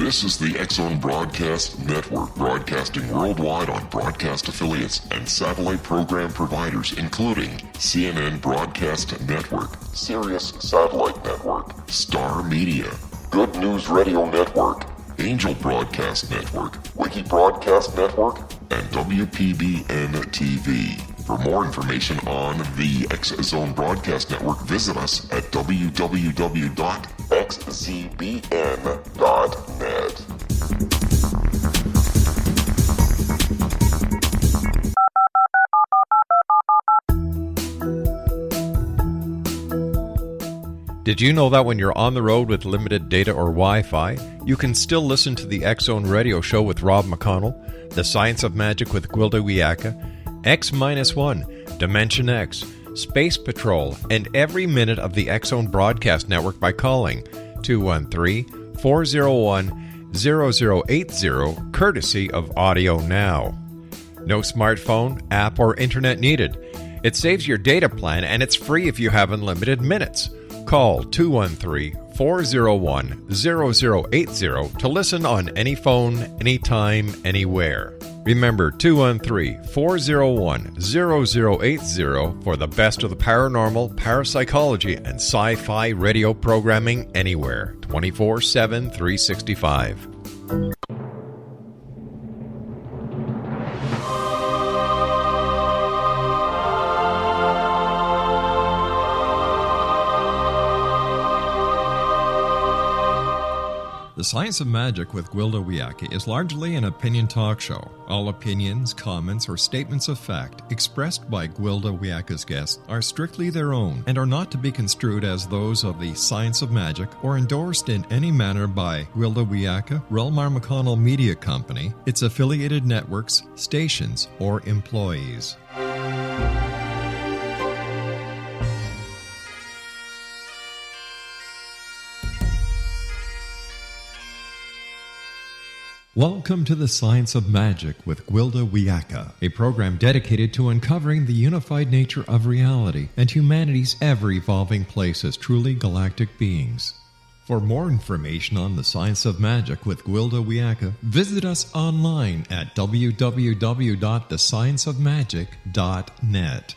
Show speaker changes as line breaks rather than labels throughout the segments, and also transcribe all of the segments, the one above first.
This is the X-Zone Broadcast Network, broadcasting worldwide on broadcast affiliates and satellite program providers, including CNN Broadcast Network, Sirius Satellite Network, Star Media, Good News Radio Network, Angel Broadcast Network, Wiki Broadcast Network, and WPBN TV. For more information on the X-Zone Broadcast Network, visit us at www.xzbn.net.
Did you know that when you're on the road with limited data or Wi-Fi, you can still listen to the X-Zone Radio Show with Rob McConnell, The Science of Magic with Gwilda Wiyaka, X-1, Dimension X, Space Patrol, and every minute of the X-Zone Broadcast Network by calling 213-401-0080, courtesy of Audio Now. No smartphone, app, or internet needed. It saves your data plan, and it's free if you have unlimited minutes. Call 213-401-0080 to listen on any phone, anytime, anywhere. Remember, 213-401-0080 for the best of the paranormal, parapsychology, and sci-fi radio programming anywhere, 24/7, 365. The Science of Magic with Gwilda Wiyaka is largely an opinion talk show. All opinions, comments, or statements of fact expressed by Gwilda Wiyaka's guests are strictly their own and are not to be construed as those of the Science of Magic or endorsed in any manner by Gwilda Wiyaka, Relmar McConnell Media Company, its affiliated networks, stations, or employees. Welcome to the Science of Magic with Gwilda Wiyaka, a program dedicated to uncovering the unified nature of reality and humanity's ever-evolving place as truly galactic beings. For more information on the Science of Magic with Gwilda Wiyaka, visit us online at www.thescienceofmagic.net.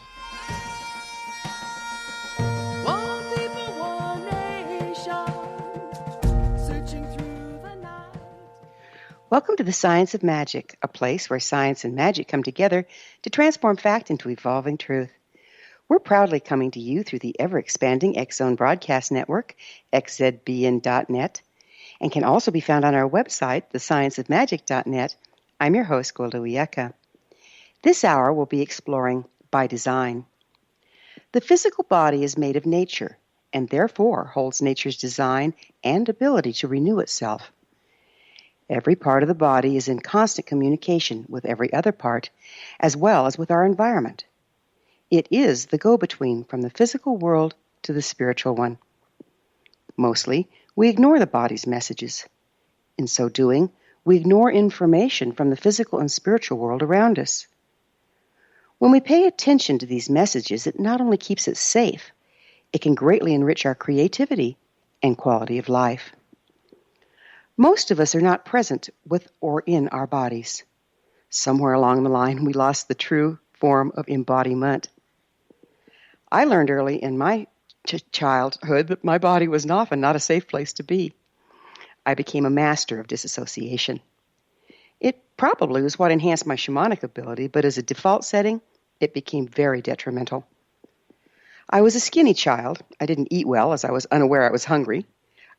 Welcome to the Science of Magic, a place where science and magic come together to transform fact into evolving truth. We're proudly coming to you through the ever-expanding X-Zone Broadcast Network, xzbn.net, and can also be found on our website, thescienceofmagic.net. I'm your host, Gwilda Wiyaka. This hour we'll be exploring by design. The physical body is made of nature, and therefore holds nature's design and ability to renew itself. Every part of the body is in constant communication with every other part, as well as with our environment. It is the go-between from the physical world to the spiritual one. Mostly, we ignore the body's messages. In so doing, we ignore information from the physical and spiritual world around us. When we pay attention to these messages, it not only keeps us safe, it can greatly enrich our creativity and quality of life. Most of us are not present with or in our bodies. Somewhere along the line, we lost the true form of embodiment. I learned early in my childhood that my body was often not a safe place to be. I became a master of disassociation. It probably was what enhanced my shamanic ability, but as a default setting, it became very detrimental. I was a skinny child. I didn't eat well as I was unaware I was hungry.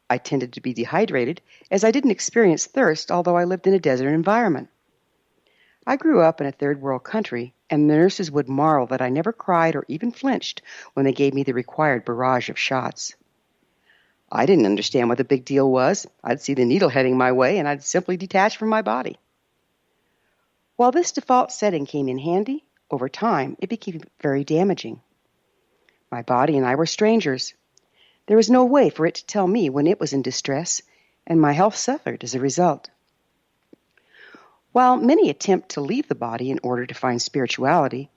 I tended to be dehydrated as I didn't experience thirst, although I lived in a desert environment. I grew up in a third world country, and the nurses would marvel that I never cried or even flinched when they gave me the required barrage of shots. I didn't understand what the big deal was. I'd see the needle heading my way, and I'd simply detach from my body. While this default setting came in handy, over time it became very damaging. My body and I were strangers. There was no way for it to tell me when it was in distress, and my health suffered as a result. While many attempt to leave the body in order to find spirituality,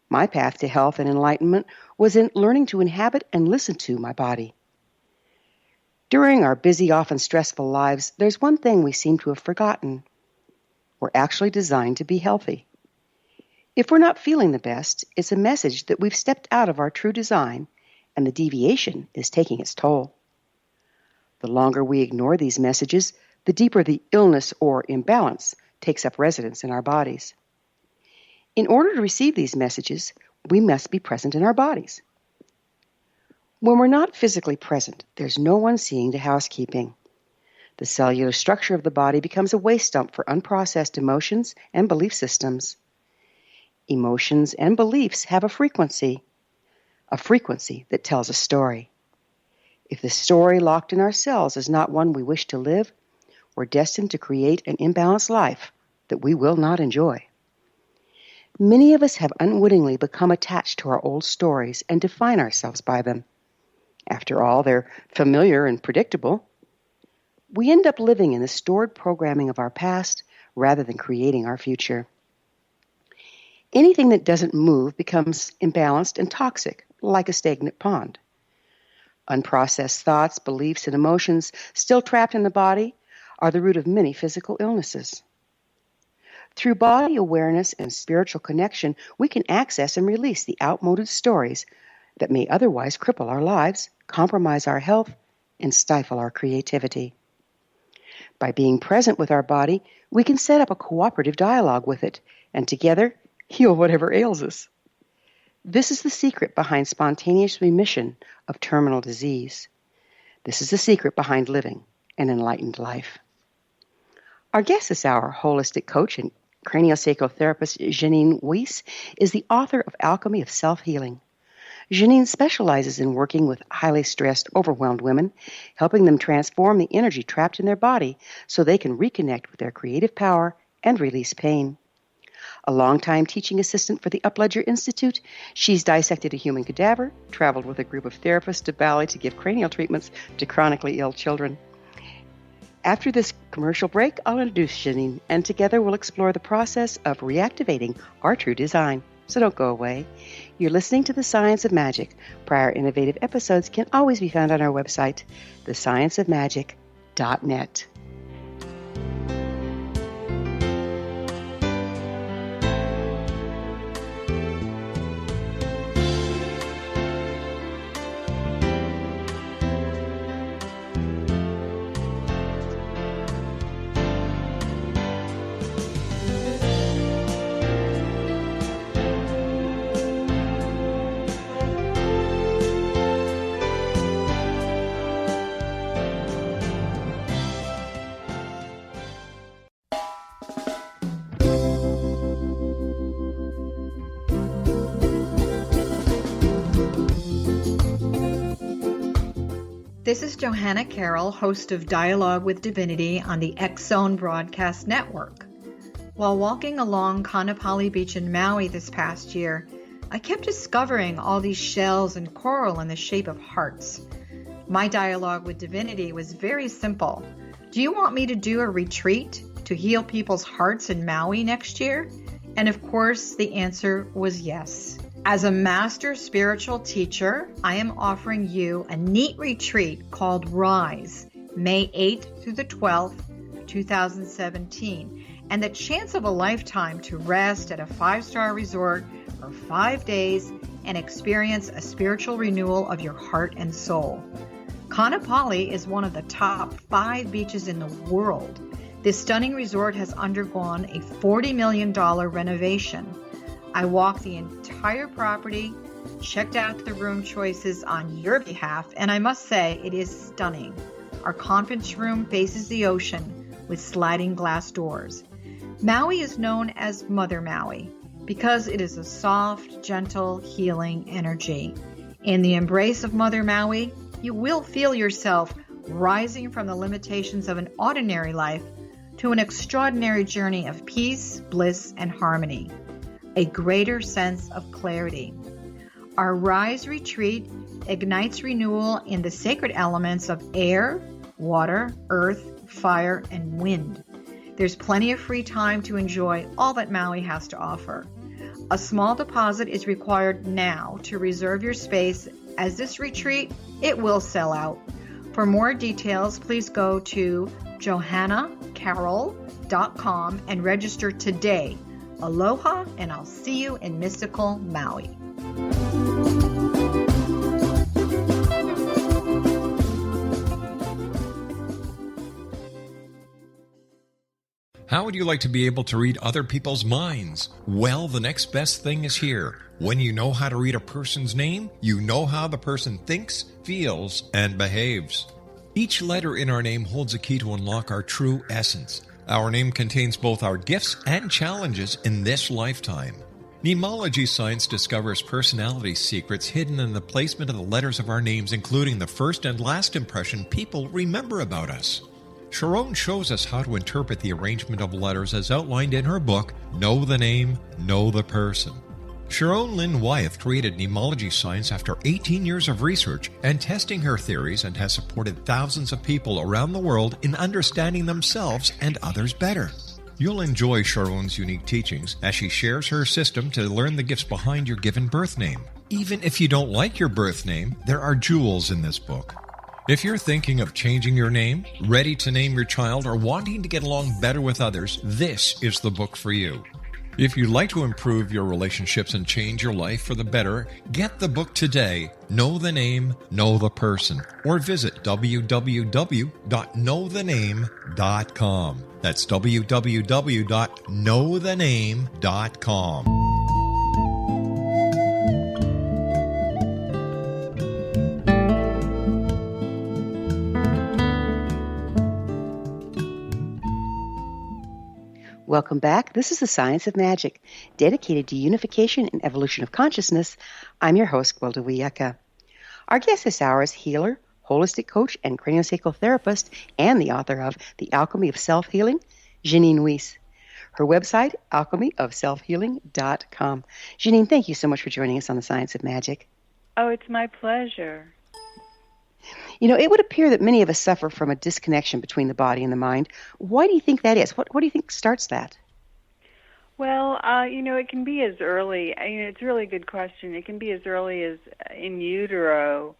my path to health and enlightenment was in learning to inhabit and listen to my body. During our busy, often stressful lives, there's one thing we seem to have forgotten. We're actually designed to be healthy. If we're not feeling the best, it's a message that we've stepped out of our true design and the deviation is taking its toll. The longer we ignore these messages, the deeper the illness or imbalance takes up residence in our bodies. In order to receive these messages, we must be present in our bodies. When we're not physically present, there's no one seeing to housekeeping. The cellular structure of the body becomes a waste dump for unprocessed emotions and belief systems. Emotions and beliefs have a frequency that tells a story. If the story locked in our cells is not one we wish to live, we're destined to create an imbalanced life that we will not enjoy. Many of us have unwittingly become attached to our old stories and define ourselves by them. After all, they're familiar and predictable. We end up living in the stored programming of our past rather than creating our future. Anything that doesn't move becomes imbalanced and toxic, like a stagnant pond. Unprocessed thoughts, beliefs, and emotions still trapped in the body are the root of many physical illnesses. Through body awareness and spiritual connection, we can access and release the outmoded stories that may otherwise cripple our lives, compromise our health, and stifle our creativity. By being present with our body, we can set up a cooperative dialogue with it, and together, heal whatever ails us. This is the secret behind spontaneous remission of terminal disease. This is the secret behind living an enlightened life. Our guest this hour, holistic coach and craniosacral therapist Jeannine Wiest, is the author of Alchemy of Self Healing. Jeannine specializes in working with highly stressed, overwhelmed women, helping them transform the energy trapped in their body so they can reconnect with their creative power and release pain. A longtime teaching assistant for the Upledger Institute, she's dissected a human cadaver, traveled with a group of therapists to Bali to give cranial treatments to chronically ill children. After this commercial break, I'll introduce Jeannine, and together we'll explore the process of reactivating our true design. So don't go away. You're listening to The Science of Magic. Prior innovative episodes can always be found on our website, thescienceofmagic.net.
This is Johanna Carroll, host of Dialogue with Divinity on the X-Zone Broadcast Network. While walking along Kaanapali Beach in Maui this past year, I kept discovering all these shells and coral in the shape of hearts. My dialogue with Divinity was very simple. Do you want me to do a retreat to heal people's hearts in Maui next year? And of course, the answer was yes. As a master spiritual teacher, I am offering you a neat retreat called Rise, May 8th through the 12th, 2017, and the chance of a lifetime to rest at a 5-star resort for 5 days and experience a spiritual renewal of your heart and soul. Kaanapali is one of the top 5 beaches in the world. This stunning resort has undergone a $40 million renovation. I walked the entire property, checked out the room choices on your behalf, and I must say it is stunning. Our conference room faces the ocean with sliding glass doors. Maui is known as Mother Maui because it is a soft, gentle, healing energy. In the embrace of Mother Maui, you will feel yourself rising from the limitations of an ordinary life to an extraordinary journey of peace, bliss, and harmony. A greater sense of clarity. Our Rise retreat ignites renewal in the sacred elements of air, water, earth, fire, and wind. There's plenty of free time to enjoy all that Maui has to offer. A small deposit is required now to reserve your space, as this retreat, it will sell out. For more details, please go to johannacarroll.com and register today. Aloha, and I'll see you in mystical Maui.
How would you like to be able to read other people's minds? Well, the next best thing is here. When you know how to read a person's name, you know how the person thinks, feels, and behaves. Each letter in our name holds a key to unlock our true essence. Our name contains both our gifts and challenges in this lifetime. Nemology science discovers personality secrets hidden in the placement of the letters of our names, including the first and last impression people remember about us. Sharon shows us how to interpret the arrangement of letters as outlined in her book, Know the Name, Know the Person. Jeannine Wiest created nemology science after 18 years of research and testing her theories, and has supported thousands of people around the world in understanding themselves and others better. You'll enjoy Sharon's unique teachings as she shares her system to learn the gifts behind your given birth name. Even if you don't like your birth name, there are jewels in this book. If you're thinking of changing your name, ready to name your child, or wanting to get along better with others, this is the book for you. If you'd like to improve your relationships and change your life for the better, get the book today, Know the Name, Know the Person, or visit www.knowthename.com. That's www.knowthename.com.
Welcome back. This is the Science of Magic, dedicated to unification and evolution of consciousness. I'm your host, Gwilda Wiyaka. Our guest this hour is healer, holistic coach, and craniosacral therapist, and the author of The Alchemy of Self Healing, Jeannine Wiest. Her website, alchemyofselfhealing.com. Jeannine, thank you so much for joining us on the Science of Magic.
Oh, it's my pleasure.
You know, it would appear that many of us suffer from a disconnection between the body and the mind. Why do you think that is? What do you think starts that?
Well, it can be as early, it's a really good question. It can be as early as in utero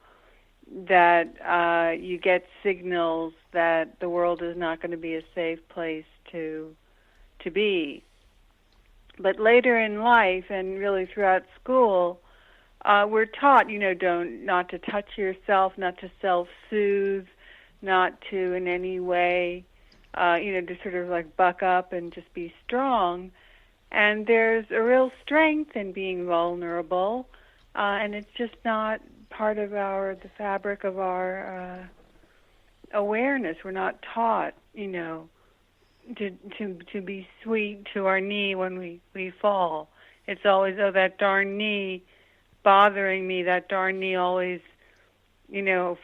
that you get signals that the world is not going to be a safe place to be. But later in life, and really throughout school, we're taught, not to touch yourself, not to self-soothe, not to in any way, to sort of like buck up and just be strong. And there's a real strength in being vulnerable, and it's just not part of the fabric of our awareness. We're not taught, to be sweet to our knee when we fall. It's always, oh, that darn knee bothering me, that darn knee always,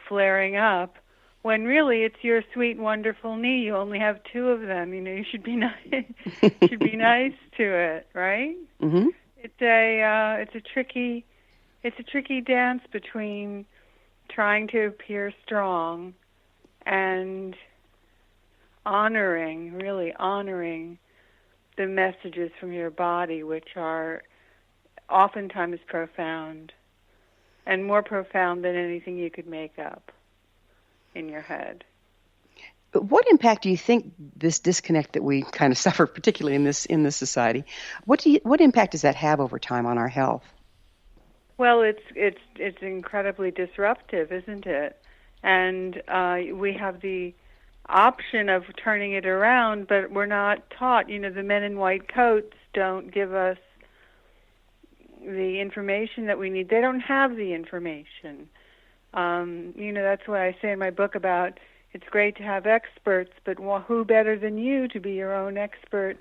flaring up, when really it's your sweet, wonderful knee. You only have two of them. You should be nice. Should be nice to it, right?
Mm-hmm.
It's a tricky dance between trying to appear strong and really honoring the messages from your body, which are oftentimes profound, and more profound than anything you could make up in your head.
What impact do you think this disconnect that we kind of suffer, particularly in this society, what impact does that have over time on our health?
Well, it's incredibly disruptive, isn't it? And we have the option of turning it around, but we're not taught. The men in white coats don't give us the information that we need. They don't have the information. That's why I say in my book about it's great to have experts, but who better than you to be your own expert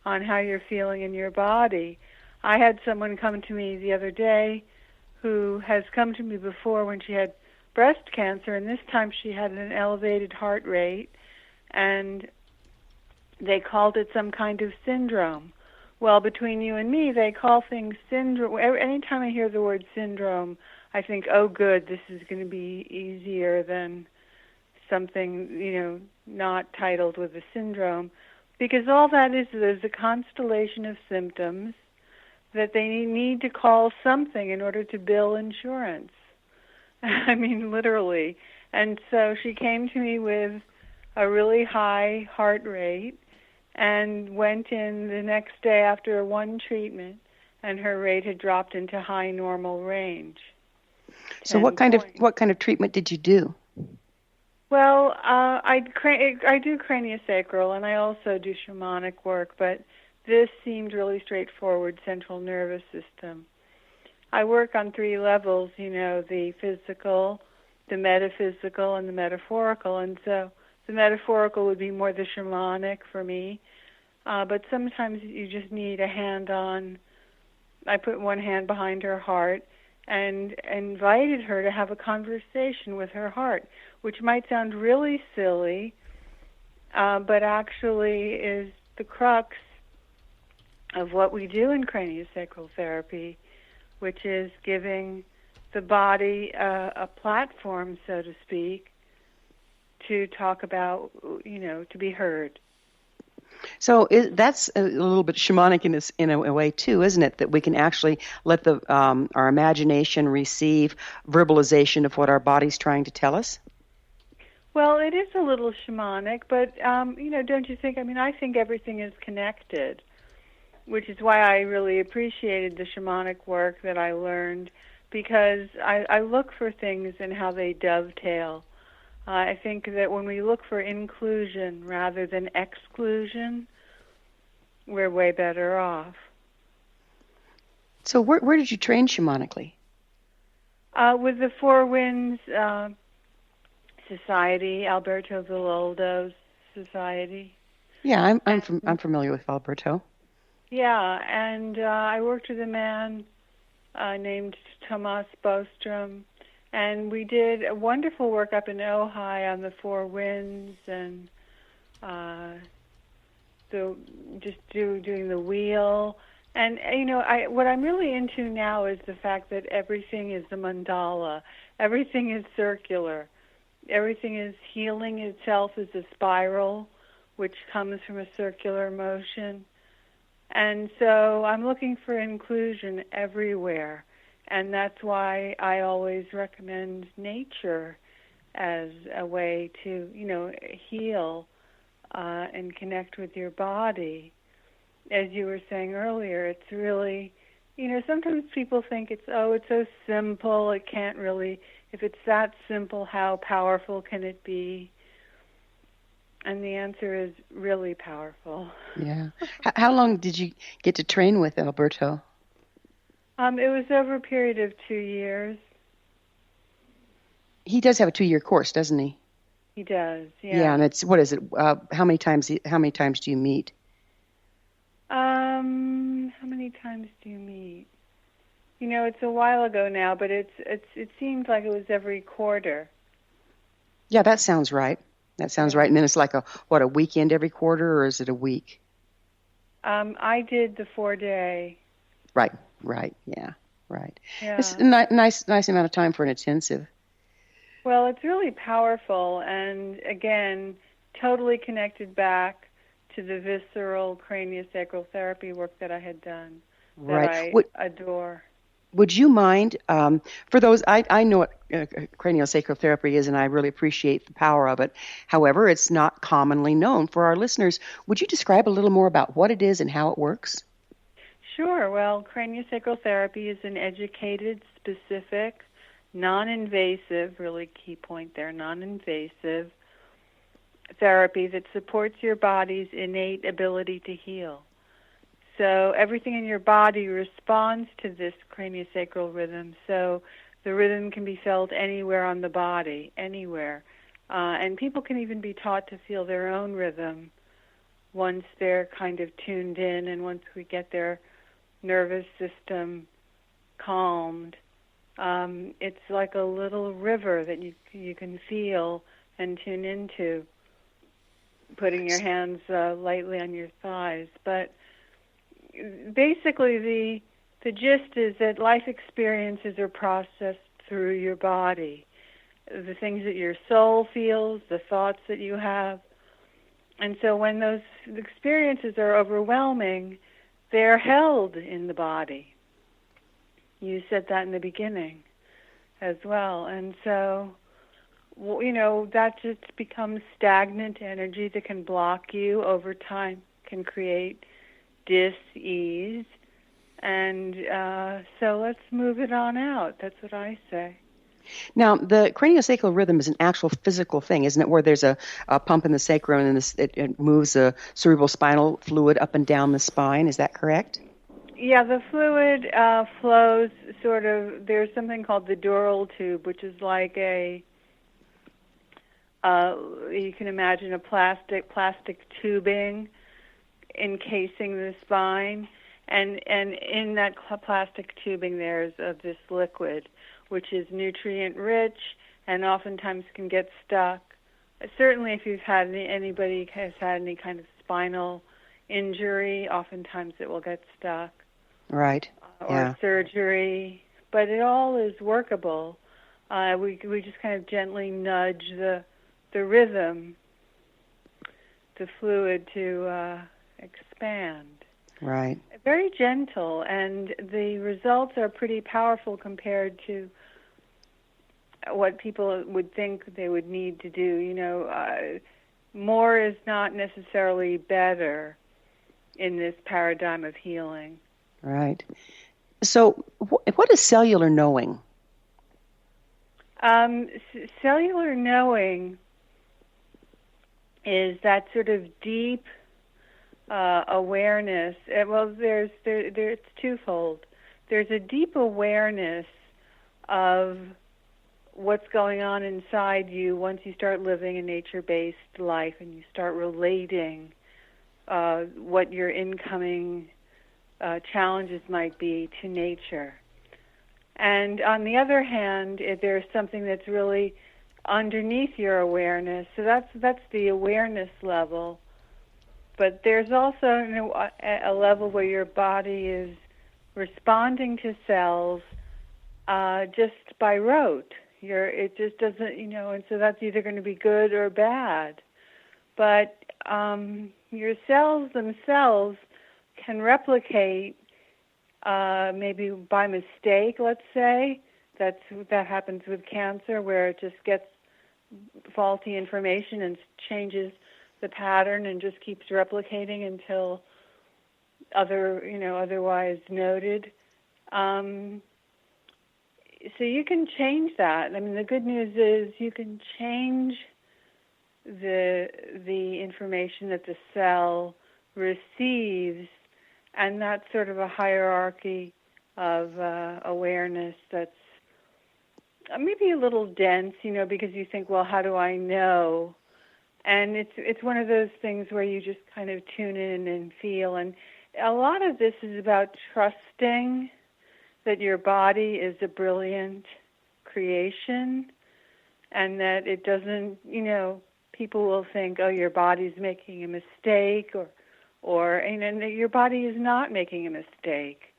on how you're feeling in your body? I had someone come to me the other day who has come to me before when she had breast cancer, and this time she had an elevated heart rate, and they called it some kind of syndrome. Well, between you and me, they call things syndrome. Anytime I hear the word syndrome, I think, oh, good, this is going to be easier than something, not titled with a syndrome. Because all that is a constellation of symptoms that they need to call something in order to bill insurance. I mean, literally. And so she came to me with a really high heart rate and went in the next day after one treatment, and her rate had dropped into high normal range.
So what kind of treatment did you do?
Well, I do craniosacral, and I also do shamanic work, but this seemed really straightforward, central nervous system. I work on 3 levels, the physical, the metaphysical, and the metaphorical, and so the metaphorical would be more the shamanic for me, but sometimes you just need a hand on. I put one hand behind her heart and invited her to have a conversation with her heart, which might sound really silly, but actually is the crux of what we do in craniosacral therapy, which is giving the body a platform, so to speak, to talk about, to be heard.
So that's a little bit shamanic in a way too, isn't it? That we can actually let our imagination receive verbalization of what our body's trying to tell us?
Well, it is a little shamanic, but, don't you think, I think everything is connected, which is why I really appreciated the shamanic work that I learned, because I look for things and how they dovetail. I think that when we look for inclusion rather than exclusion, we're way better off.
So where did you train shamanically?
With the Four Winds Society, Alberto Villoldo's society.
Yeah, I'm familiar with Alberto.
Yeah, and I worked with a man named Tomas Bostrom, and we did a wonderful work up in Ojai on the Four Winds, and doing the wheel. And what I'm really into now is the fact that everything is the mandala, everything is circular, everything is healing itself as a spiral, which comes from a circular motion. And so I'm looking for inclusion everywhere. And that's why I always recommend nature as a way to, heal and connect with your body. As you were saying earlier, it's really, sometimes people think it's so simple, it can't really, if it's that simple, how powerful can it be? And the answer is really powerful.
Yeah. How long did you get to train with Alberto?
It was over a period of 2 years.
He does have a 2-year course, doesn't he?
He does, yeah.
Yeah, and it's, what is it? How many times do you meet?
How many times do you meet? It's a while ago now, but it seems like it was every quarter.
Yeah, that sounds right. That sounds right. And then it's like a weekend every quarter, or is it a week?
I did the 4-day.
Right, yeah, right.
Yeah.
It's a nice amount of time for an intensive.
Well, it's really powerful, and again, totally connected back to the visceral craniosacral therapy work that I had done, that I adore.
Would you mind, for those, I know what craniosacral therapy is, and I really appreciate the power of it. However, it's not commonly known. For our listeners, would you describe a little more about what it is and how it works?
Sure. Well, craniosacral therapy is an educated, specific, non-invasive, really key point there, non-invasive therapy that supports your body's innate ability to heal. So everything in your body responds to this craniosacral rhythm. So the rhythm can be felt anywhere on the body, anywhere. And people can even be taught to feel their own rhythm once they're kind of tuned in and once we get their nervous system calmed. It's like a little river that you can feel and tune into, putting your hands lightly on your thighs. But basically the gist is that life experiences are processed through your body, the things that your soul feels, the thoughts that you have. And so when those experiences are overwhelming, they're held in the body. You said that in the beginning as well. And so that just becomes stagnant energy that can block you over time, can create dis-ease. And so let's move it on out. That's what I say.
Now, the craniosacral rhythm is an actual physical thing, isn't it, where there's a pump in the sacrum and it moves the cerebral spinal fluid up and down the spine. Is that correct?
Yeah, the fluid flows sort of, there's something called the dural tube, which is like you can imagine a plastic tubing encasing the spine. And in that plastic tubing there's this liquid, which is nutrient-rich and oftentimes can get stuck. Certainly if you've had anybody has had any kind of spinal injury, oftentimes it will get stuck.
Right.
Or surgery. But it all is workable. We just kind of gently nudge the rhythm, the fluid to expand.
Right.
Very gentle, and the results are pretty powerful compared to what people would think they would need to do. More is not necessarily better in this paradigm of healing.
Right. So what is cellular knowing?
Cellular knowing is that sort of deep awareness. Well, it's twofold. There's a deep awareness of what's going on inside you once you start living a nature-based life and you start relating what your incoming challenges might be to nature. And on the other hand, there's something that's really underneath your awareness. So that's the awareness level. But there's also a level where your body is responding to cells just by rote. It just doesn't, and so that's either going to be good or bad. But your cells themselves can replicate maybe by mistake, let's say. That happens with cancer, where it just gets faulty information and changes the pattern and just keeps replicating until otherwise noted. So you can change that. I mean, the good news is you can change the information that the cell receives, and that's sort of a hierarchy of awareness that's maybe a little dense, because you think, well, how do I know? And it's one of those things where you just kind of tune in and feel. And a lot of this is about trusting that your body is a brilliant creation, and that it doesn't, people will think, oh, your body's making a mistake, and your body is not making a mistake.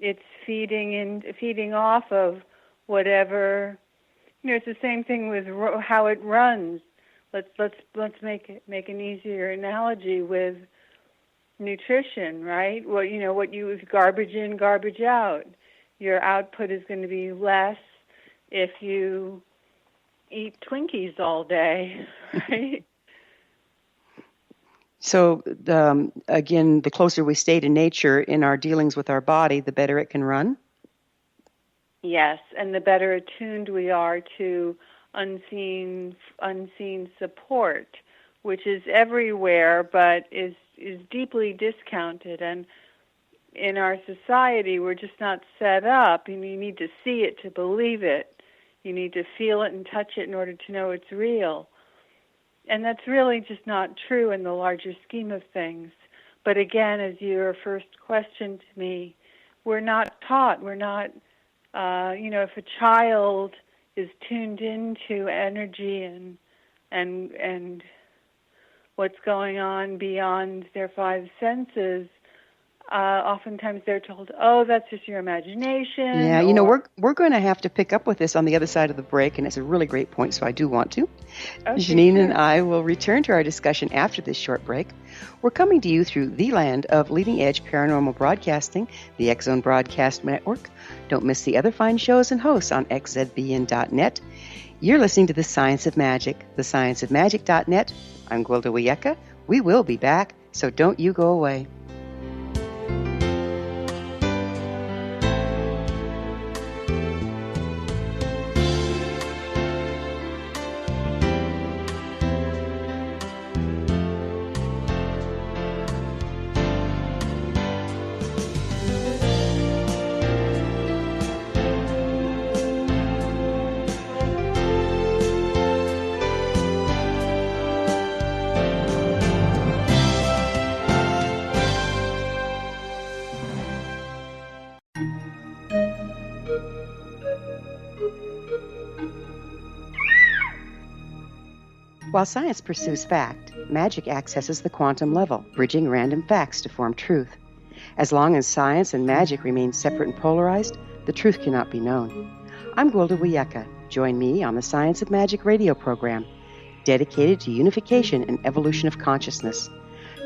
It's feeding off of whatever, it's the same thing with how it runs. Let's make an easier analogy with nutrition, right? Well, what you garbage in, garbage out. Your output is going to be less if you eat Twinkies all day, right?
So, again, the closer we stay to nature in our dealings with our body, the better it can run?
Yes, and the better attuned we are to unseen support, which is everywhere but is deeply discounted. And in our society, we're just not set up. You need to see it to believe it. You need to feel it and touch it in order to know it's real. And that's really just not true in the larger scheme of things. But again, as your first question to me, we're not taught. We're not, if a child is tuned into energy and what's going on beyond their five senses, oftentimes they're told, oh, that's just your imagination.
Yeah, we're going to have to pick up with this on the other side of the break, and it's a really great point, so I do want to. Okay, Jeannine and I will return to our discussion after this short break. We're coming to you through the land of leading-edge paranormal broadcasting, the X Zone Broadcast Network. Don't miss the other fine shows and hosts on xzbn.net. You're listening to The Science of Magic, thescienceofmagic.net. I'm Gwilda Wiyaka. We will be back, so don't you go away. While science pursues fact, magic accesses the quantum level, bridging random facts to form truth. As long as science and magic remain separate and polarized, the truth cannot be known. I'm Gwilda Wiyaka. Join me on the Science of Magic radio program, dedicated to unification and evolution of consciousness.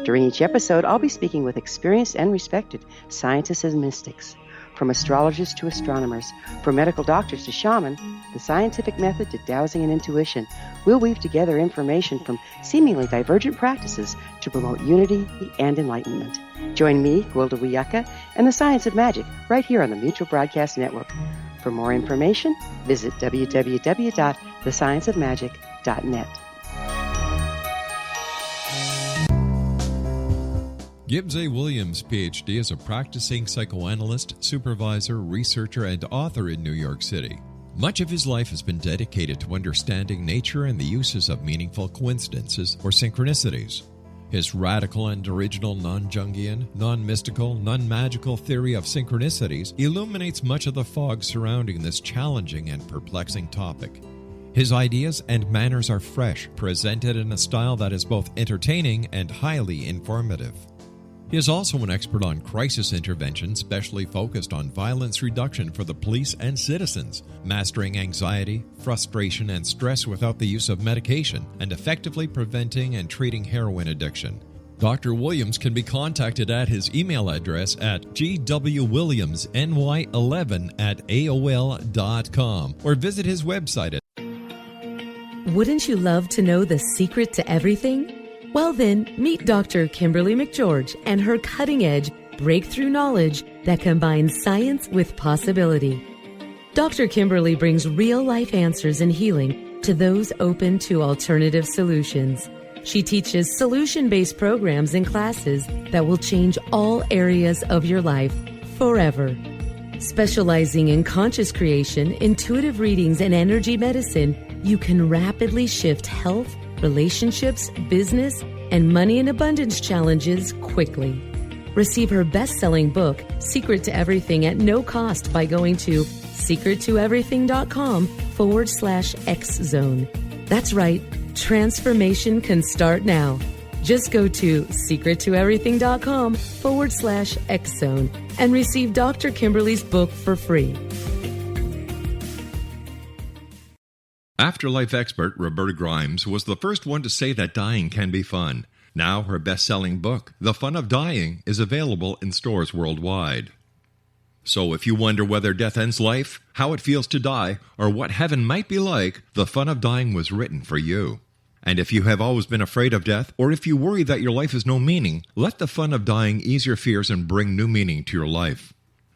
During each episode, I'll be speaking with experienced and respected scientists and mystics. From astrologers to astronomers, from medical doctors to shaman, the scientific method to dowsing and intuition, we'll weave together information from seemingly divergent practices to promote unity and enlightenment. Join me, Gwilda Wiyaka, and the Science of Magic right here on the Mutual Broadcast Network. For more information, visit www.thescienceofmagic.net.
Gibbs A. Williams, Ph.D., is a practicing psychoanalyst, supervisor, researcher, and author in New York City. Much of his life has been dedicated to understanding nature and the uses of meaningful coincidences or synchronicities. His radical and original non-Jungian, non-mystical, non-magical theory of synchronicities illuminates much of the fog surrounding this challenging and perplexing topic. His ideas and manners are fresh, presented in a style that is both entertaining and highly informative. He is also an expert on crisis intervention, specially focused on violence reduction for the police and citizens, mastering anxiety, frustration, and stress without the use of medication, and effectively preventing and treating heroin addiction. Dr. Williams can be contacted at his email address at gwwilliamsny11@aol.com or visit his website at...
Wouldn't you love to know the secret to everything? Well then, meet Dr. Kimberly McGeorge and her cutting-edge breakthrough knowledge that combines science with possibility. Dr. Kimberly brings real-life answers and healing to those open to alternative solutions. She teaches solution-based programs and classes that will change all areas of your life forever. Specializing in conscious creation, intuitive readings, and energy medicine, you can rapidly shift health, relationships, business, and money and abundance challenges quickly. Receive her best-selling book, Secret to Everything, at no cost by going to secrettoeverything.com/X-Zone. That's right, transformation can start now. Just go to secrettoeverything.com/X-Zone and receive Dr. Kimberly's book for free.
Afterlife expert Roberta Grimes was the first one to say that dying can be fun. Now her best-selling book, The Fun of Dying, is available in stores worldwide. So if you wonder whether death ends life, how it feels to die, or what heaven might be like, The Fun of Dying was written for you. And if you have always been afraid of death, or if you worry that your life has no meaning, let The Fun of Dying ease your fears and bring new meaning to your life.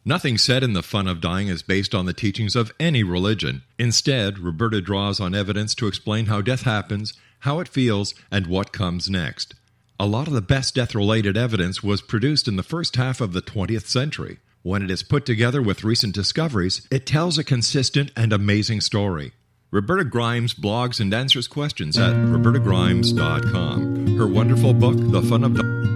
Nothing said in The Fun of Dying is based on the teachings of any religion. Instead, Roberta draws on evidence to explain how death happens, how it feels, and what comes next. A lot of the best death-related evidence was produced in the first half of the 20th century. When it is put together with recent discoveries, it tells a consistent and amazing story. Roberta Grimes blogs and answers questions at robertagrimes.com. Her wonderful book, The Fun of Dying.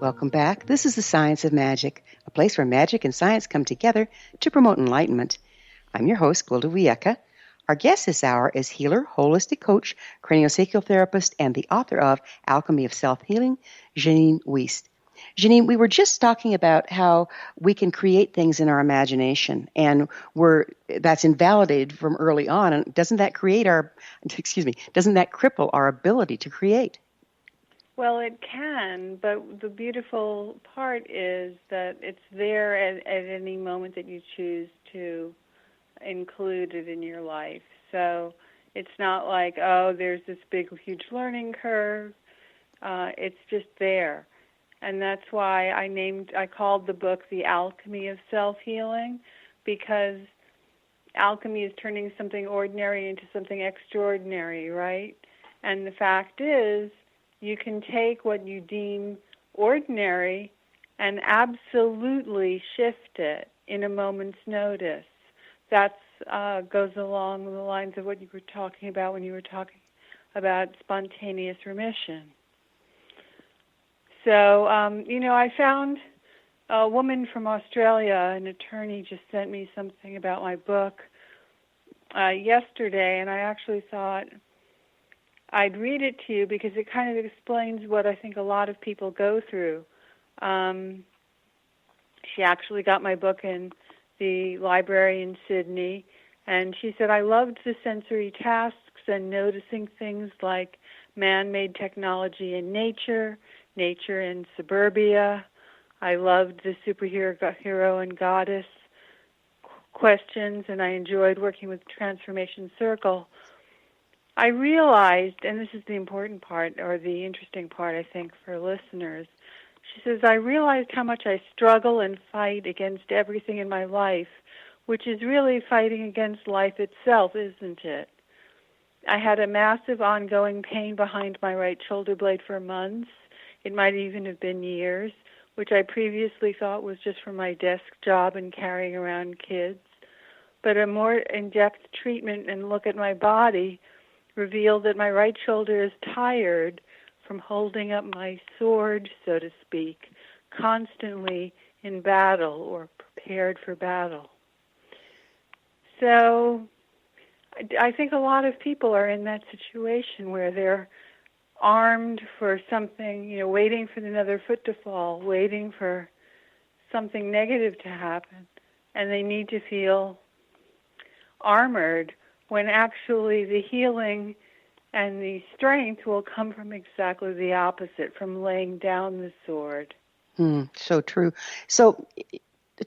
Welcome back. This is the Science of Magic, a place where magic and science come together to promote enlightenment. I'm your host, Gwilda Wiyaka. Our guest this hour is healer, holistic coach, craniosacral therapist, and the author of Alchemy of Self Healing, Jeannine Wiest. Jeannine, we were just talking about how we can create things in our imagination, and that's invalidated from early on. And doesn't that cripple our ability to create?
Well, it can, but the beautiful part is that it's there at any moment that you choose to include it in your life. So it's not like, oh, there's this big, huge learning curve. It's just there. And that's why I called the book The Alchemy of Self Healing, because alchemy is turning something ordinary into something extraordinary, right? And the fact is, you can take what you deem ordinary and absolutely shift it in a moment's notice. That goes along the lines of what you were talking about when you were talking about spontaneous remission. So, I found a woman from Australia, an attorney, just sent me something about my book yesterday, and I actually thought I'd read it to you because it kind of explains what I think a lot of people go through. She actually got my book in the library in Sydney, and she said, I loved the sensory tasks and noticing things like man-made technology in nature in suburbia. I loved the superhero and goddess questions, and I enjoyed working with Transformation Circle. I realized, and this is the important part, or the interesting part, I think, for listeners, she says, I realized how much I struggle and fight against everything in my life, which is really fighting against life itself, isn't it? I had a massive ongoing pain behind my right shoulder blade for months. It might even have been years, which I previously thought was just from my desk job and carrying around kids. But a more in-depth treatment and look at my body revealed that my right shoulder is tired from holding up my sword, so to speak, constantly in battle or prepared for battle. So I think a lot of people are in that situation where they're armed for something, waiting for another foot to fall, waiting for something negative to happen, and they need to feel armored when actually the healing and the strength will come from exactly the opposite, from laying down the sword.
So true. So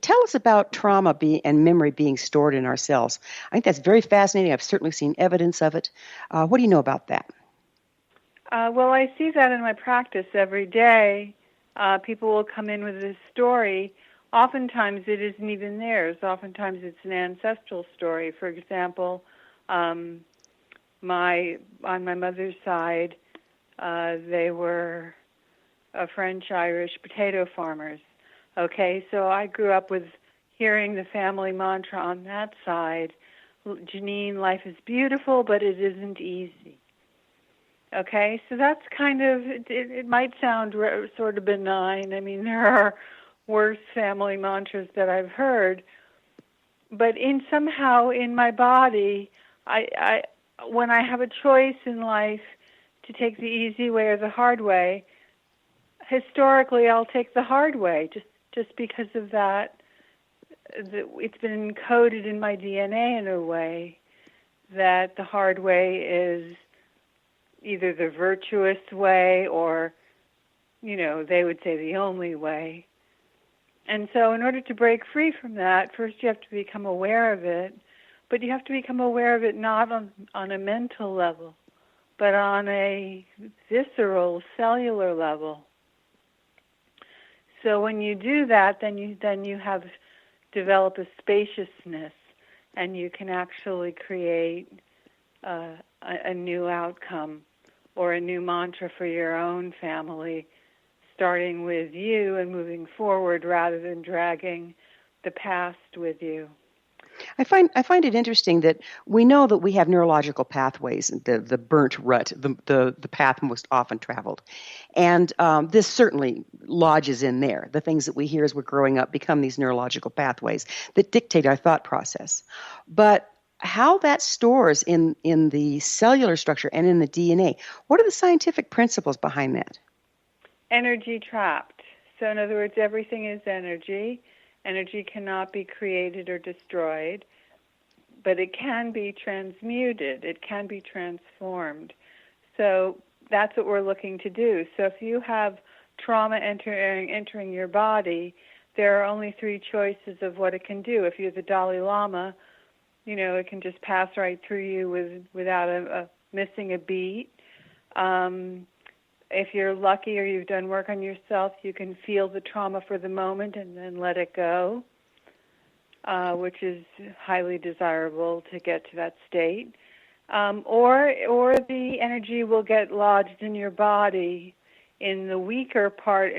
tell us about trauma and memory being stored in our cells. I think that's very fascinating. I've certainly seen evidence of it. What do you know about that?
Well, I see that in my practice every day. People will come in with this story. Oftentimes it isn't even theirs. Oftentimes it's an ancestral story. For example, on my mother's side, they were French-Irish potato farmers. Okay, so I grew up with hearing the family mantra on that side, Jeannine, life is beautiful, but it isn't easy. Okay, so that's kind of, it might sound sort of benign. I mean, there are worse family mantras that I've heard, but somehow in my body, I when I have a choice in life to take the easy way or the hard way, historically I'll take the hard way, just because of that. It's been encoded in my DNA in a way that the hard way is either the virtuous way or, they would say the only way. And so in order to break free from that, first you have to become aware of it, but you have to become aware of it not on a mental level, but on a visceral, cellular level. So when you do that, then you have developed a spaciousness, and you can actually create a new outcome or a new mantra for your own family, starting with you and moving forward rather than dragging the past with you.
I find it interesting that we know that we have neurological pathways, the burnt rut, the path most often traveled. And this certainly lodges in there. The things that we hear as we're growing up become these neurological pathways that dictate our thought process. But how that stores in the cellular structure and in the DNA, what are the scientific principles behind that?
Energy trapped. So in other words, everything is energy. Energy cannot be created or destroyed, but it can be transmuted. It can be transformed. So that's what we're looking to do. So if you have trauma entering your body, there are only 3 choices of what it can do. If you're the Dalai Lama, it can just pass right through you without missing a beat. If you're lucky or you've done work on yourself, you can feel the trauma for the moment and then let it go, which is highly desirable to get to that state. Or the energy will get lodged in your body in a weaker part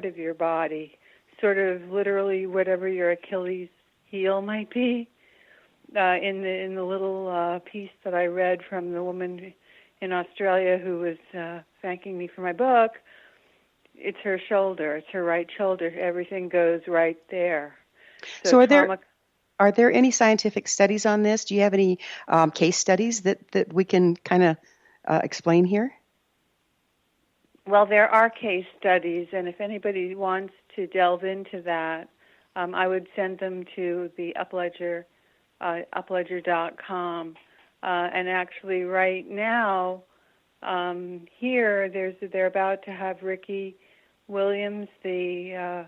of your body, sort of literally whatever your Achilles heel might be. In the little piece that I read from the woman in Australia who was thanking me for my book, it's her shoulder. It's her right shoulder. Everything goes right there.
So are there any scientific studies on this? Do you have any case studies that we can kind of explain here?
Well, there are case studies, and if anybody wants to delve into that, I would send them to the Upledger, upledger.com. And actually right now, here, they're about to have Ricky Williams, the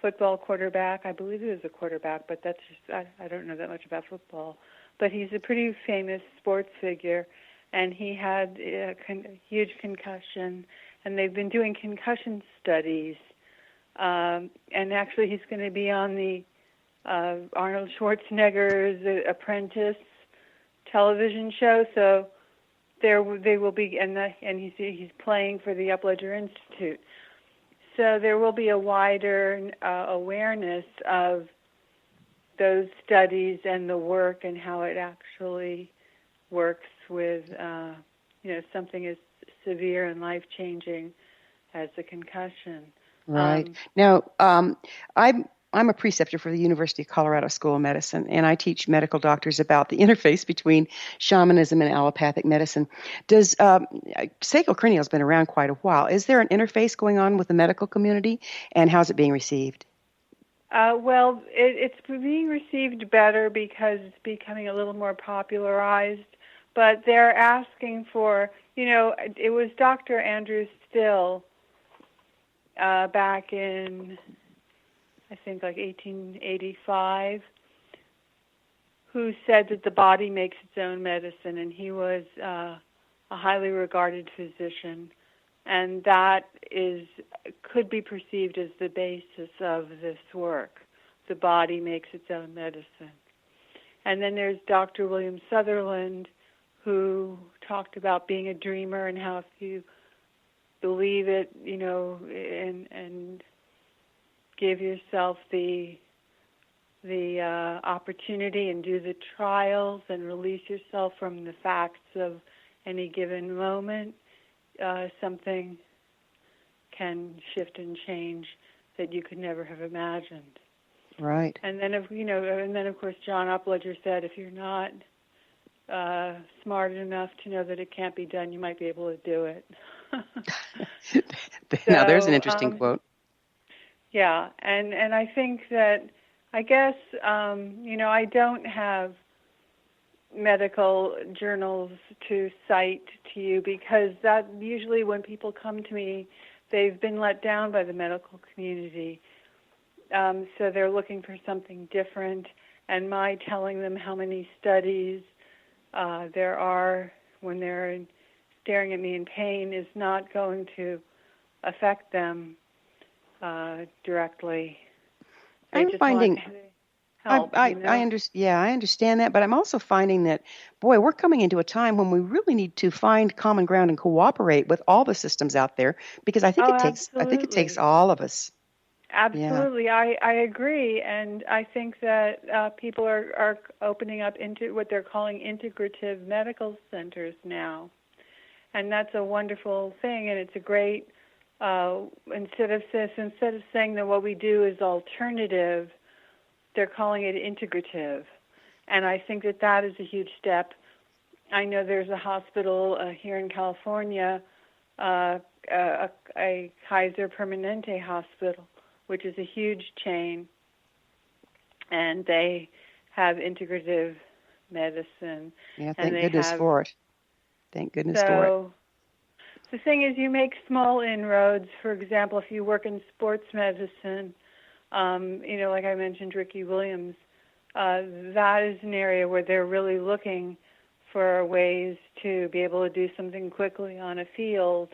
football quarterback. I believe he was a quarterback, but that's just, I don't know that much about football. But he's a pretty famous sports figure, and he had a huge concussion, and they've been doing concussion studies. And actually, he's going to be on the Arnold Schwarzenegger's Apprentice television show. So they will be, and he's playing for the Upledger Institute. So there will be a wider awareness of those studies and the work and how it actually works with something as severe and life-changing as a concussion.
Right. Now, I'm a preceptor for the University of Colorado School of Medicine, and I teach medical doctors about the interface between shamanism and allopathic medicine. Does sacral has been around quite a while. Is there an interface going on with the medical community, and how's it being received?
Well, it's being received better because it's becoming a little more popularized, but they're asking for, it was Dr. Andrew Still back in, I think, like 1885, who said that the body makes its own medicine, and he was a highly regarded physician, and that could be perceived as the basis of this work. The body makes its own medicine. And then there's Dr. William Sutherland, who talked about being a dreamer and how if you believe it, and give yourself the opportunity and do the trials and release yourself from the facts of any given moment, something can shift and change that you could never have imagined.
Right.
And then of course John Upledger said, if you're not smart enough to know that it can't be done, you might be able to do it.
Now there's an interesting quote.
Yeah, and I think that, I guess, I don't have medical journals to cite to you because that usually when people come to me, they've been let down by the medical community. So they're looking for something different, and my telling them how many studies there are when they're staring at me in pain is not going to affect them directly.
I'm finding
help,
I understand that, but I'm also finding that, boy, we're coming into a time when we really need to find common ground and cooperate with all the systems out there, because I think it takes all of us.
Absolutely, yeah. I agree, and I think that people are opening up into what they're calling integrative medical centers now, and that's a wonderful thing, and it's a great. Instead of saying that what we do is alternative, they're calling it integrative, and I think that is a huge step. I know there's a hospital here in California, a Kaiser Permanente hospital, which is a huge chain, and they have integrative medicine.
Yeah, thank goodness for it. Thank goodness for it.
the thing is, you make small inroads. For example, if you work in sports medicine, like I mentioned, Ricky Williams, that is an area where they're really looking for ways to be able to do something quickly on a field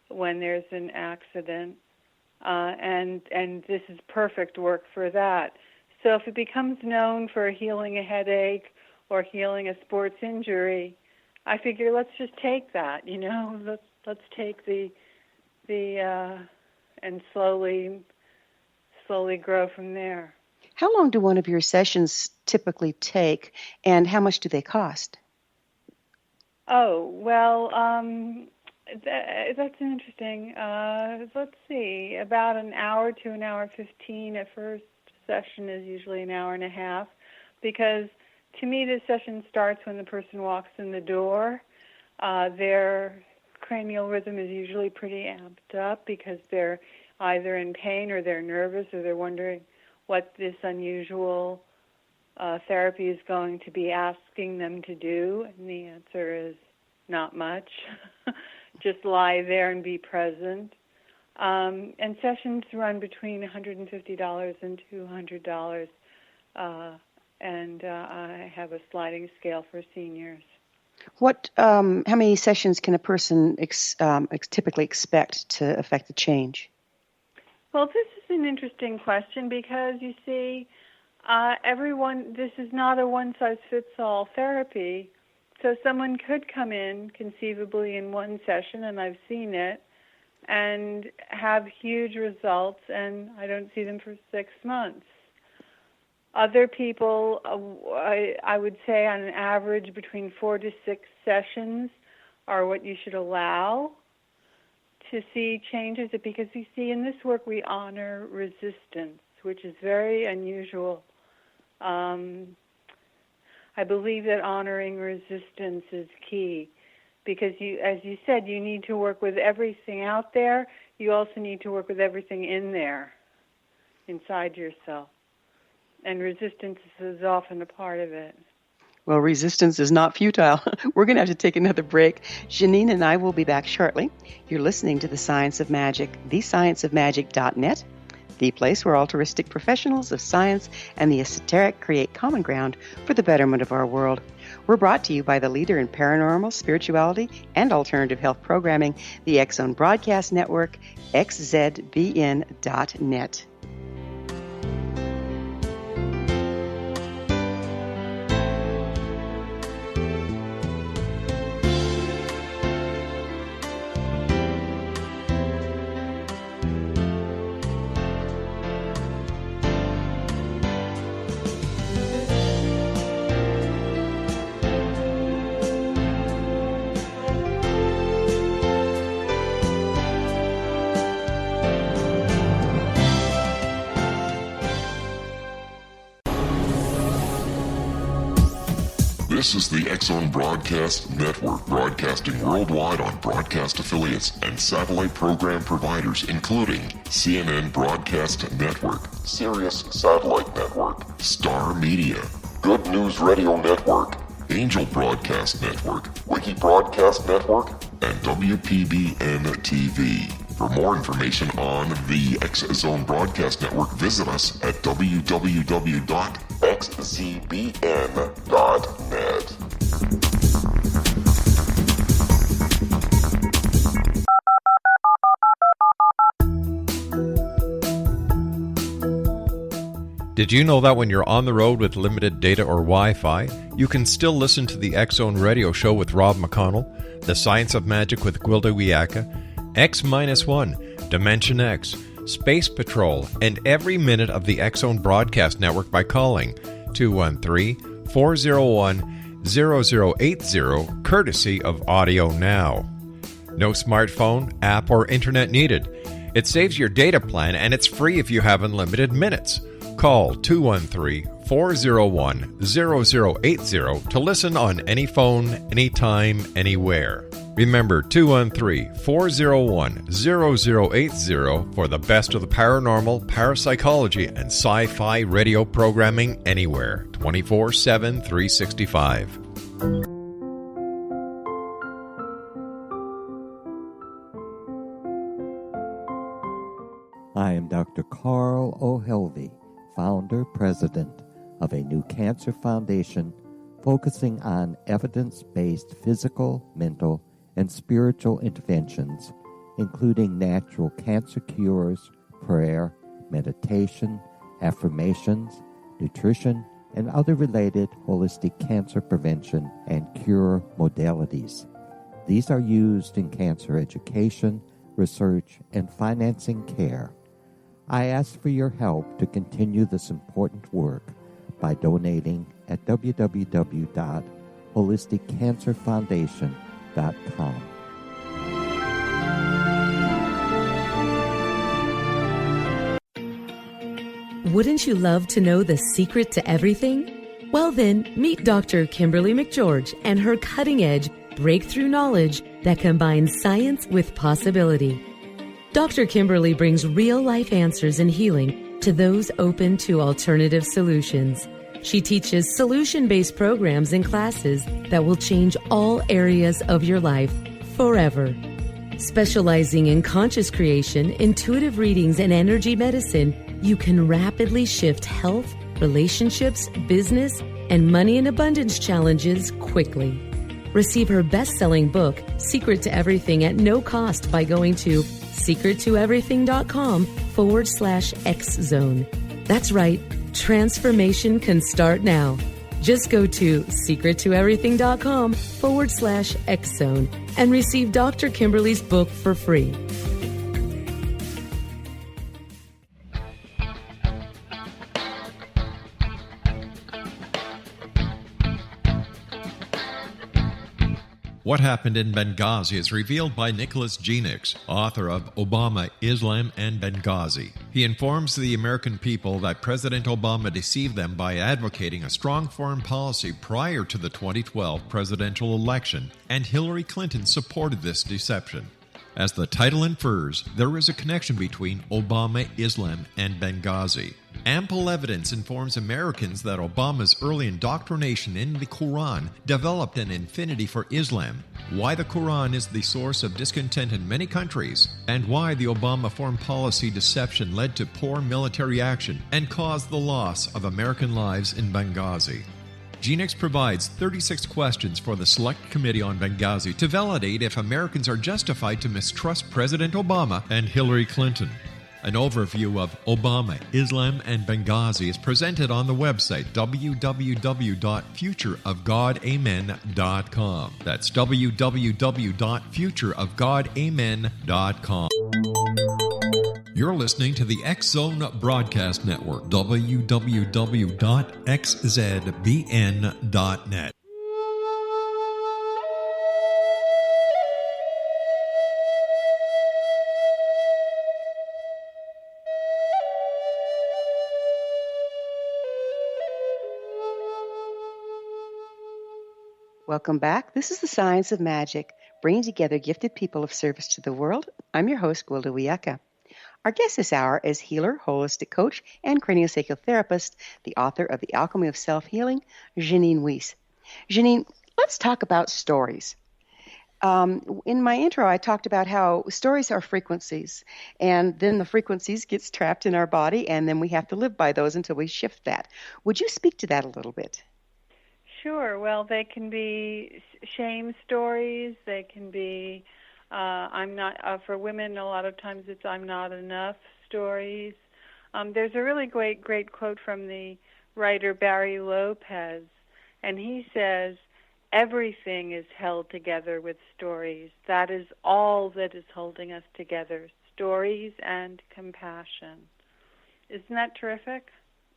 when there's an accident. And this is perfect work for that. So if it becomes known for healing a headache or healing a sports injury, I figure let's just take that, let's take the and slowly grow from there.
How long do one of your sessions typically take, and how much do they cost?
Oh, well, that's interesting. Let's see, about an hour to an hour 15. A first session is usually an hour and a half, because to me the session starts when the person walks in the door. Their cranial rhythm is usually pretty amped up because they're either in pain or they're nervous or they're wondering what this unusual therapy is going to be asking them to do, and the answer is not much. Just lie there and be present. And sessions run between $150 and $200, and I have a sliding scale for seniors.
How many sessions can a person typically expect to affect the change?
Well, this is an interesting question because, you see, this is not a one-size-fits-all therapy. So someone could come in conceivably in one session, and I've seen it, and have huge results, and I don't see them for 6 months. Other people, I would say on an average between 4 to 6 sessions are what you should allow to see changes, because you see in this work we honor resistance, which is very unusual. I believe that honoring resistance is key, because as you said, you need to work with everything out there. You also need to work with everything in there, inside yourself. And resistance is often a part of it.
Well, resistance is not futile. We're going to have to take another break. Jeannine and I will be back shortly. You're listening to The Science of Magic, thescienceofmagic.net, the place where altruistic professionals of science and the esoteric create common ground for the betterment of our world. We're brought to you by the leader in paranormal, spirituality, and alternative health programming, the X Zone Broadcast Network, xzbn.net.
This is the X Zone Broadcast Network, broadcasting worldwide on broadcast affiliates and satellite program providers, including CNN Broadcast Network, Sirius Satellite Network, Star Media, Good News Radio Network, Angel Broadcast Network, Wiki Broadcast Network, and WPBN TV. For more information on the X Zone Broadcast Network, visit us at www.xzbn.net.
Did you know that when you're on the road with limited data or Wi-Fi, you can still listen to the X Zone Radio Show with Rob McConnell, The Science of Magic with Gwilda Wiyaka, X-1, Dimension X, Space Patrol, and every minute of the X Zone Broadcast Network by calling 213-401-0080, courtesy of Audio Now. No smartphone, app, or internet needed. It saves your data plan, and it's free if you have unlimited minutes. Call 213-401-0080 to listen on any phone, anytime, anywhere. Remember, 213-401-0080 for the best of the paranormal, parapsychology, and sci-fi radio programming anywhere, 24/7, 365.
Dr. Carl O'Helvey, founder, president of a new cancer foundation focusing on evidence-based physical, mental, and spiritual interventions, including natural cancer cures, prayer, meditation, affirmations, nutrition, and other related holistic cancer prevention and cure modalities. These are used in cancer education, research, and financing care. I ask for your help to continue this important work by donating at www.holisticcancerfoundation.com.
Wouldn't you love to know the secret to everything? Well then, meet Dr. Kimberly McGeorge and her cutting-edge breakthrough knowledge that combines science with possibility. Dr. Kimberly brings real-life answers and healing to those open to alternative solutions. She teaches solution-based programs and classes that will change all areas of your life forever. Specializing in conscious creation, intuitive readings, and energy medicine, you can rapidly shift health, relationships, business, and money and abundance challenges quickly. Receive her best-selling book, Secret to Everything, at no cost by going to secrettoeverything.com/X-Zone. That's right, transformation can start now. Just go to secrettoeverything.com/X-Zone and receive Dr. Kimberly's book for free.
What Happened in Benghazi is revealed by Nicholas Jeannine, author of Obama, Islam, and Benghazi. He informs the American people that President Obama deceived them by advocating a strong foreign policy prior to the 2012 presidential election, and Hillary Clinton supported this deception. As the title infers, there is a connection between Obama, Islam, and Benghazi. Ample evidence informs Americans that Obama's early indoctrination in the Quran developed an affinity for Islam, why the Quran is the source of discontent in many countries, and why the Obama foreign policy deception led to poor military action and caused the loss of American lives in Benghazi. Jeannine provides 36 questions for the Select Committee on Benghazi to validate if Americans are justified to mistrust President Obama and Hillary Clinton. An overview of Obama, Islam, and Benghazi is presented on the website www.futureofgodamen.com. That's www.futureofgodamen.com. You're listening to the X-Zone Broadcast Network, www.xzbn.net.
Welcome back. This is the Science of Magic, bringing together gifted people of service to the world. I'm your host, Gwilda Wiyaka. Our guest this hour is healer, holistic coach, and craniosacral therapist, the author of The Alchemy of Self Healing, Jeannine Wiest. Jeannine, let's talk about stories. In my intro, I talked about how stories are frequencies, and then the frequencies gets trapped in our body, and then we have to live by those until we shift that. Would you speak to that a little bit?
Sure. Well, they can be shame stories. They can be, I'm not, for women, a lot of times it's I'm not enough stories. There's a really great quote from the writer Barry Lopez, and he says, everything is held together with stories. That is all that is holding us together, stories and compassion. Isn't that terrific?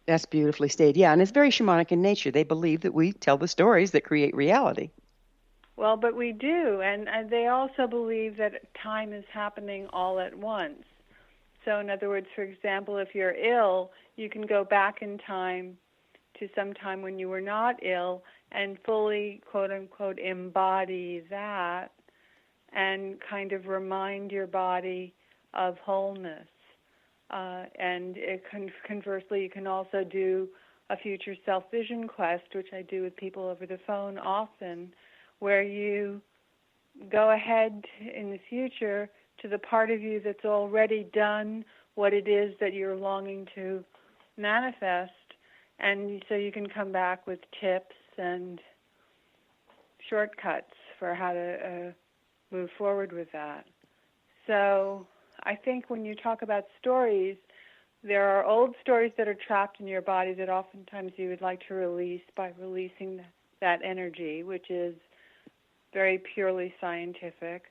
That's beautifully stated. Yeah, and it's very shamanic in nature. They believe that we tell the stories that create reality.
Well, but we do, and they also believe that time is happening all at once. So in other words, for example, if you're ill, you can go back in time to some time when you were not ill and fully, quote-unquote, embody that and kind of remind your body of wholeness. And conversely, you can also do a future self-vision quest, which I do with people over the phone often, where you go ahead in the future to the part of you that's already done what it is that you're longing to manifest. And so you can come back with tips and shortcuts for how to move forward with that. So I think when you talk about stories, there are old stories that are trapped in your body that oftentimes you would like to release by releasing that energy, which is very purely scientific.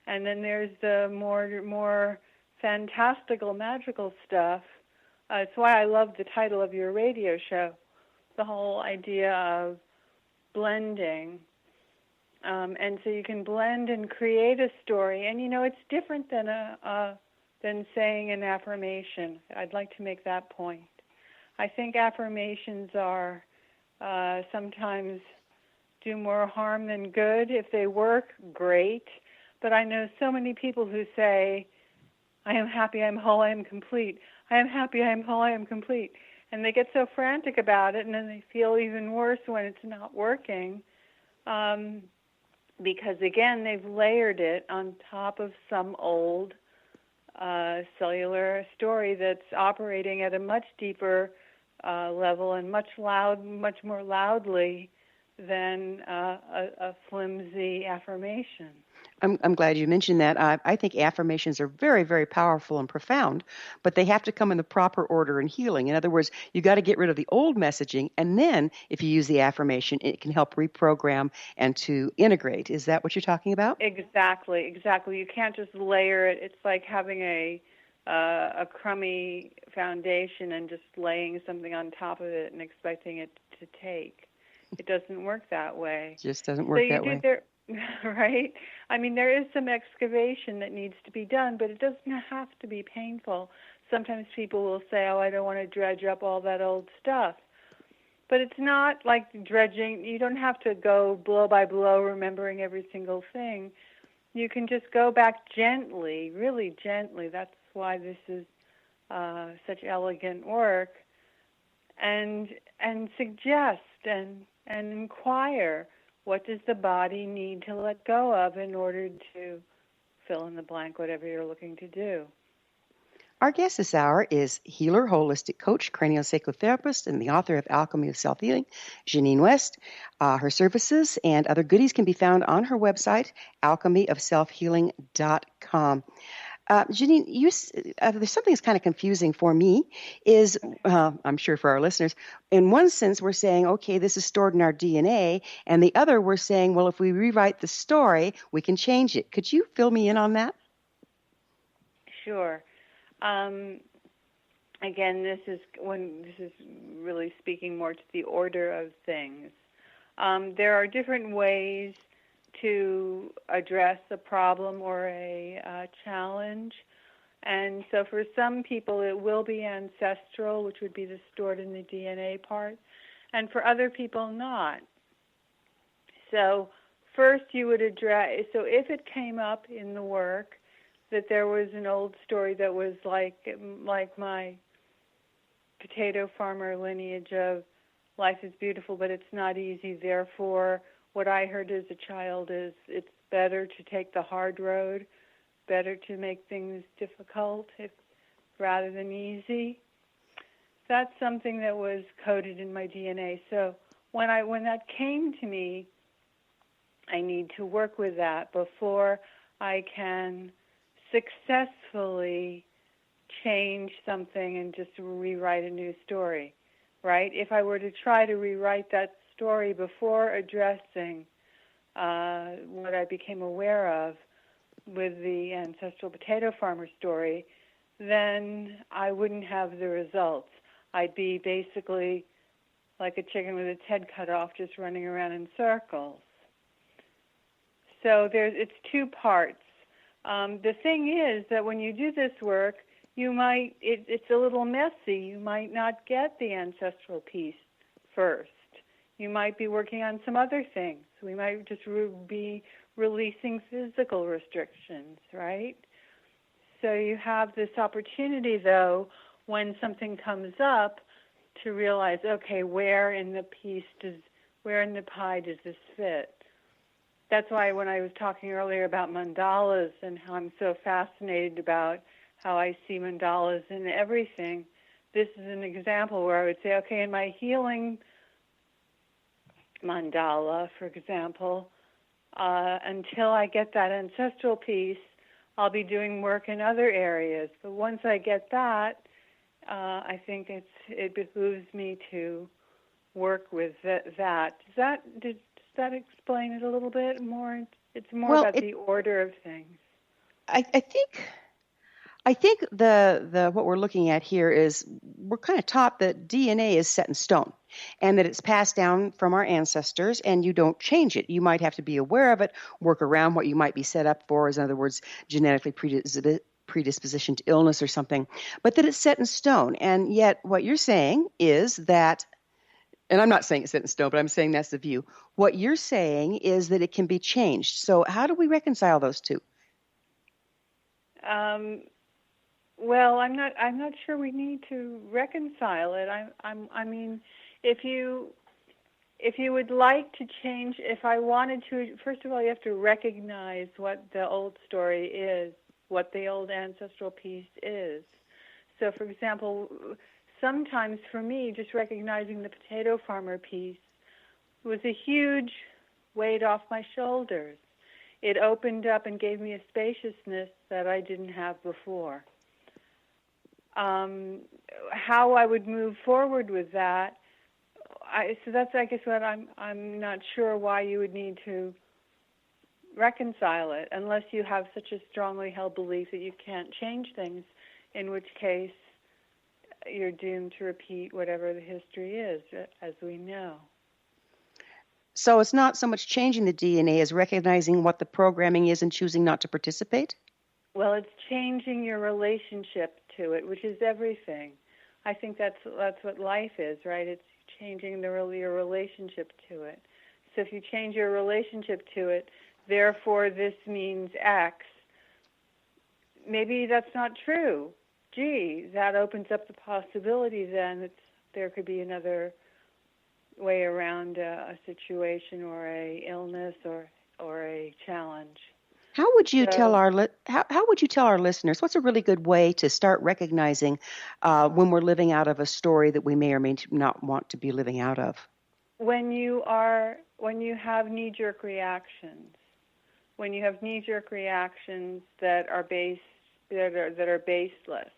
And then there's the more fantastical, magical stuff. It's why I love the title of your radio show, the whole idea of blending. And so you can blend and create a story. And, it's different than saying an affirmation. I'd like to make that point. I think affirmations are sometimes do more harm than good. If they work, great. But I know so many people who say, I am happy, I am whole, I am complete. I am happy, I am whole, I am complete. And they get so frantic about it, and then they feel even worse when it's not working. Because, again, they've layered it on top of some old cellular story that's operating at a much deeper level and much more loudly than a flimsy affirmation.
I'm glad you mentioned that. I think affirmations are very, very powerful and profound, but they have to come in the proper order in healing. In other words, you got to get rid of the old messaging, and then if you use the affirmation, it can help reprogram and to integrate. Is that what you're talking about?
Exactly. You can't just layer it. It's like having a crummy foundation and just laying something on top of it and expecting it to take. It doesn't work that way.
It just doesn't work that way.
Right? I mean, there is some excavation that needs to be done, but it doesn't have to be painful. Sometimes people will say, I don't want to dredge up all that old stuff. But it's not like dredging. You don't have to go blow by blow remembering every single thing. You can just go back gently, really gently. That's why this is such elegant work. And suggest and inquire, what does the body need to let go of in order to fill in the blank, whatever you're looking to do?
Our guest this hour is healer, holistic coach, craniosacral therapist, and the author of Alchemy of Self Healing, Jeannine Wiest. Her services and other goodies can be found on her website, alchemyofselfhealing.com. Jeannine, there's something that's kind of confusing for me, is, I'm sure for our listeners, in one sense we're saying, okay, this is stored in our DNA, and the other we're saying, well, if we rewrite the story, we can change it. Could you fill me in on that?
Sure. Again, this is really speaking more to the order of things. There are different ways to address a problem or a challenge. And so for some people it will be ancestral, which would be the stored in the DNA part, and for other people not. So first you would address, so if it came up in the work that there was an old story that was like my potato farmer lineage of life is beautiful but it's not easy, therefore what I heard as a child is it's better to take the hard road, better to make things difficult rather than easy. That's something that was coded in my DNA. So when that came to me, I need to work with that before I can successfully change something and just rewrite a new story, right? If I were to try to rewrite that story before addressing what I became aware of with the ancestral potato farmer story, then I wouldn't have the results. I'd be basically like a chicken with its head cut off, just running around in circles. So it's two parts. The thing is that when you do this work, it's a little messy. You might not get the ancestral piece first. You might be working on some other things. We might just be releasing physical restrictions, right? So you have this opportunity, though, when something comes up, to realize, okay, where in the pie does this fit? That's why when I was talking earlier about mandalas and how I'm so fascinated about how I see mandalas in everything. This is an example where I would say, okay, in my healing mandala, for example, until I get that ancestral piece, I'll be doing work in other areas. But once I get that, I think it behooves me to work with that. Does that explain it a little bit more? It's more about the order of things.
I think the what we're looking at here is we're kind of taught that DNA is set in stone and that it's passed down from our ancestors and you don't change it. You might have to be aware of it, work around what you might be set up for, in other words, genetically predisposition to illness or something, but that it's set in stone. And yet what you're saying is that, and I'm not saying it's set in stone, but I'm saying that's the view. What you're saying is that it can be changed. So how do we reconcile those two?
Well, I'm not sure we need to reconcile it. I mean, if you would like to change, if I wanted to, first of all, you have to recognize what the old story is, what the old ancestral piece is. So, for example, sometimes for me, just recognizing the potato farmer piece was a huge weight off my shoulders. It opened up and gave me a spaciousness that I didn't have before. How I would move forward with that, so that's, I guess, what I'm not sure why you would need to reconcile it, unless you have such a strongly held belief that you can't change things, in which case you're doomed to repeat whatever the history is, as we know.
So it's not so much changing the DNA as recognizing what the programming is and choosing not to participate?
Well, it's changing your relationship to it, which is everything. I think that's what life is, right? It's changing your relationship to it. So if you change your relationship to it, therefore this means X, maybe that's not true. Gee, that opens up the possibility then that there could be another way around a situation or a illness or a challenge.
How would you tell our listeners, what's a really good way to start recognizing when we're living out of a story that we may or may not want to be living out of?
When you have knee-jerk reactions, that are baseless.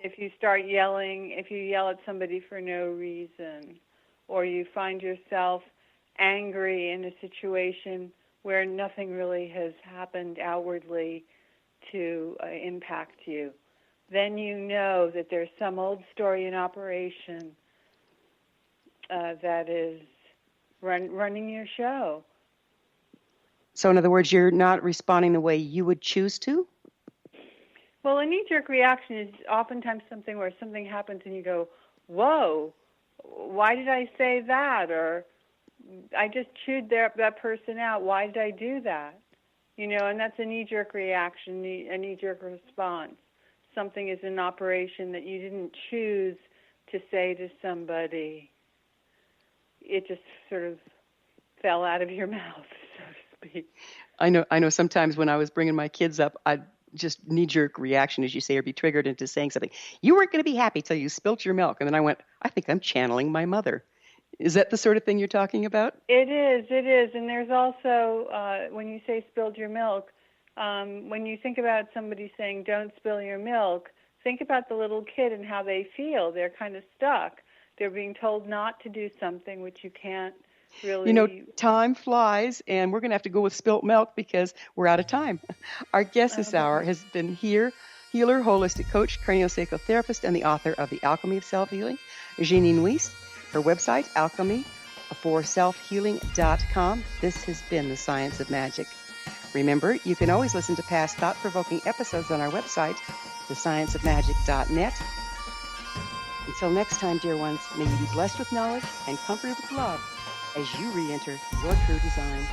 If you start yelling, if you yell at somebody for no reason, or you find yourself angry in a situation where nothing really has happened outwardly to impact you, then you know that there's some old story in operation that is running your show.
So in other words, you're not responding the way you would choose to?
Well, a knee-jerk reaction is oftentimes something where something happens and you go, whoa, why did I say that? Or I just chewed that person out. Why did I do that? And that's a knee-jerk reaction, a knee-jerk response. Something is in operation that you didn't choose to say to somebody. It just sort of fell out of your mouth, so to speak.
I know sometimes when I was bringing my kids up, I'd just knee-jerk reaction, as you say, or be triggered into saying something. You weren't going to be happy till you spilt your milk. And then I went, I think I'm channeling my mother. Is that the sort of thing you're talking about?
It is. And there's also, when you say spilled your milk, when you think about somebody saying, don't spill your milk, think about the little kid and how they feel. They're kind of stuck. They're being told not to do something which you can't really...
time flies, and we're going to have to go with spilt milk because we're out of time. Our guest this hour has been healer, holistic coach, craniosacral therapist, and the author of The Alchemy of Self Healing, Jeannine Wiest. Her website, alchemyforselfhealing.com. This has been The Science of Magic. Remember, you can always listen to past thought-provoking episodes on our website, thescienceofmagic.net. Until next time, dear ones, may you be blessed with knowledge and comforted with love as you re-enter your true design.